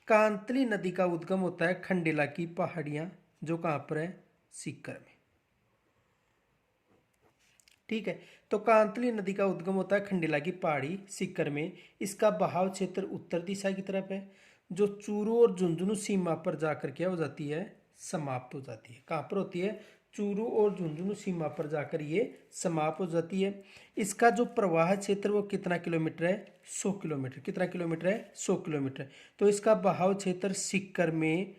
कांतली नदी का उद्गम होता है खंडेला की पहाड़ियां, जो कहाँ पर है? सीकर में। ठीक है, तो कांतली नदी का उद्गम होता है खंडेला की पहाड़ी सीकर में। इसका बहाव क्षेत्र उत्तर दिशा की तरफ है, जो चूरू और झुंझुनू सीमा पर जाकर क्या हो जाती है? समाप्त हो जाती है। कहाँ पर होती है? चूरू और झुंझुनू सीमा पर जाकर ये समाप्त हो जाती है। इसका जो प्रवाह क्षेत्र वो कितना किलोमीटर है? 100 किलोमीटर। कितना किलोमीटर है? 100 किलोमीटर। तो इसका बहाव क्षेत्र सीकर में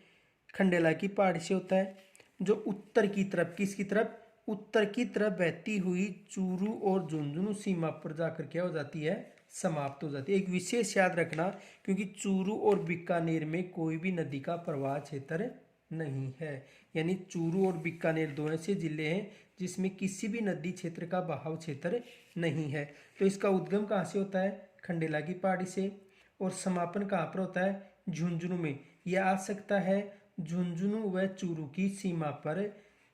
खंडेला की पहाड़ी से होता है, जो उत्तर की तरफ, किसकी तरफ? उत्तर की तरफ बहती हुई चूरू और झुंझुनू सीमा पर जाकर क्या हो जाती है? समाप्त हो जाती है। एक विशेष याद रखना, क्योंकि चूरू और बीकानेर में कोई भी नदी का प्रवाह क्षेत्र नहीं है। यानी चूरू और बीकानेर दो ऐसे जिले हैं जिसमें किसी भी नदी क्षेत्र का बहाव क्षेत्र नहीं है। तो इसका उद्गम कहाँ से होता है? खंडेला की पहाड़ी से। और समापन कहाँ पर होता है? झुंझुनू में। यह आ सकता है झुंझुनू व चूरू की सीमा पर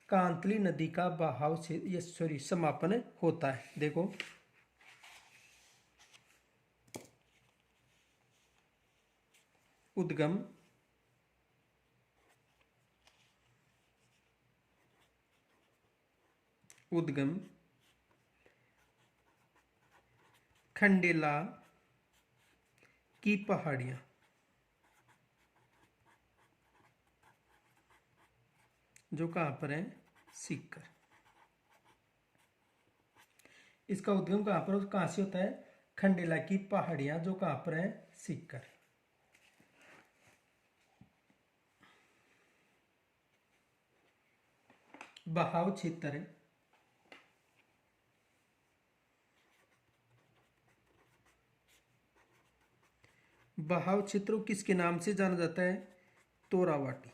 कांतली नदी का बहाव से समापन होता है। देखो, उद्गम उद्गम खंडेला की पहाड़ियां, जो कहां पर है? सीकर। इसका उद्गम कहां पर, कहां से होता है? खंडेला की पहाड़ियां, जो कहां पर है? सीकर। बहाव क्षेत्र बहाव क्षेत्र किसके नाम से जाना जाता है? तोरावाटी।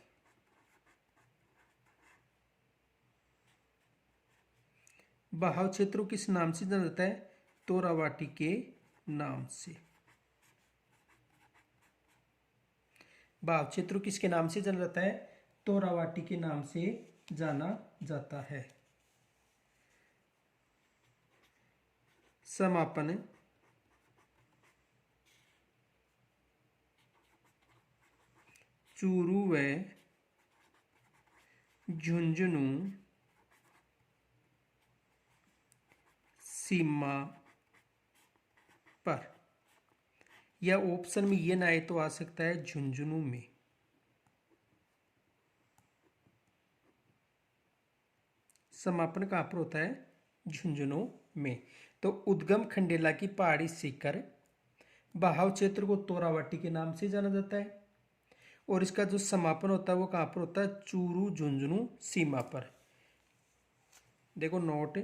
बहाव क्षेत्र किस नाम से जाना जाता है? तोरावाटी के नाम से। बहाव क्षेत्र किसके नाम से जाना जाता है? तोरावाटी के नाम से जाना जाता है। समापन चूरू व झुंझुनू सीमा पर, या ऑप्शन में ये ना आए तो आ सकता है झुंझुनू में। समापन कहाँ पर होता है? झुंझुनू में। तो उद्गम खंडेला की पहाड़ी सीकर, बहाव क्षेत्र को तोरावाटी के नाम से जाना जाता है, और इसका जो समापन होता है वो कहाँ पर होता है? चूरू झुंझुनू सीमा पर। देखो नोट,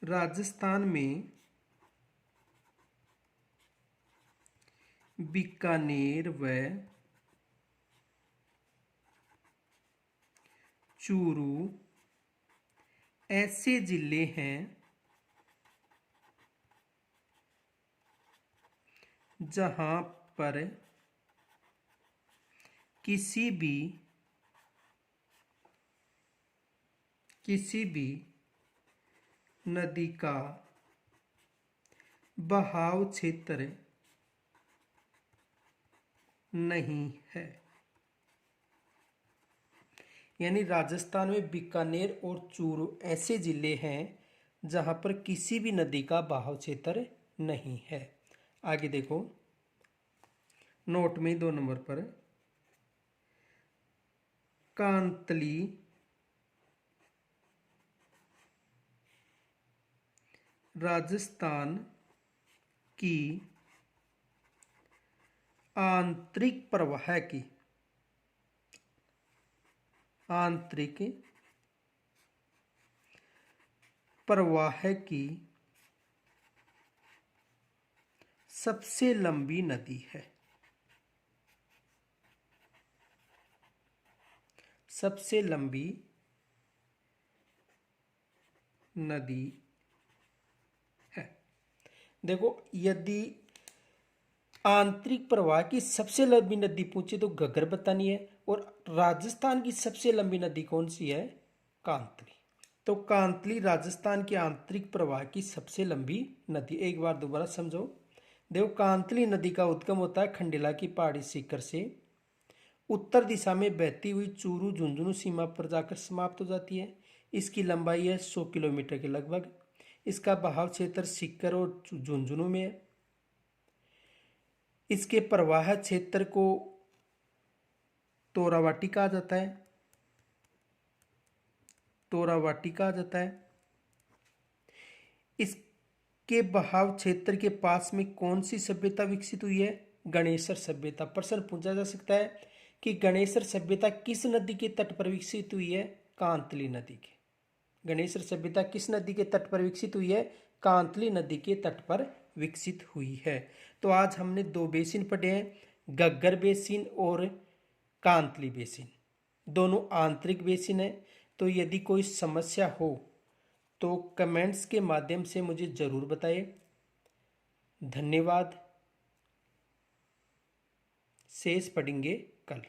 राजस्थान में बीकानेर व चूरू ऐसे जिले हैं जहां पर किसी भी नदी का बहाव क्षेत्र नहीं है। यानी राजस्थान में बीकानेर और चूरू ऐसे जिले हैं जहां पर किसी भी नदी का बहाव क्षेत्र नहीं है। आगे देखो, नोट में 2 नंबर पर, कांतली राजस्थान की आंतरिक प्रवाह की सबसे लंबी नदी है। सबसे लंबी नदी है। देखो, यदि आंतरिक प्रवाह की सबसे लंबी नदी पूछे तो घग्गर बतानी है, और राजस्थान की सबसे लंबी नदी कौन सी है? कांतली। तो कांतली राजस्थान के आंतरिक प्रवाह की सबसे लंबी नदी। एक बार दोबारा समझो। देखो, कांतली नदी का उद्गम होता है खंडेला की पहाड़ी शिखर से, उत्तर दिशा में बहती हुई चूरू झुंझुनू सीमा पर जाकर समाप्त हो जाती है। इसकी लंबाई है 100 किलोमीटर के लगभग। इसका बहाव क्षेत्र सीकर और झुंझुनू में है। इसके प्रवाह क्षेत्र को तोरावाटी कहा जाता है। तोरावाटी कहा जाता है। इसके बहाव क्षेत्र के पास में कौन सी सभ्यता विकसित हुई है? गणेशर सभ्यता। प्रश्न पूछा जा सकता है कि गणेशर सभ्यता किस नदी के तट पर विकसित हुई है? कांतली नदी के। गणेशर सभ्यता किस नदी के तट पर विकसित हुई है? कांतली नदी के तट पर विकसित हुई है। तो आज हमने दो बेसिन पढ़े हैं, घग्गर बेसिन और कांतली बेसिन। दोनों आंतरिक बेसिन है। तो यदि कोई समस्या हो तो कमेंट्स के माध्यम से मुझे ज़रूर बताएं। धन्यवाद। शेष पढ़ेंगे कल।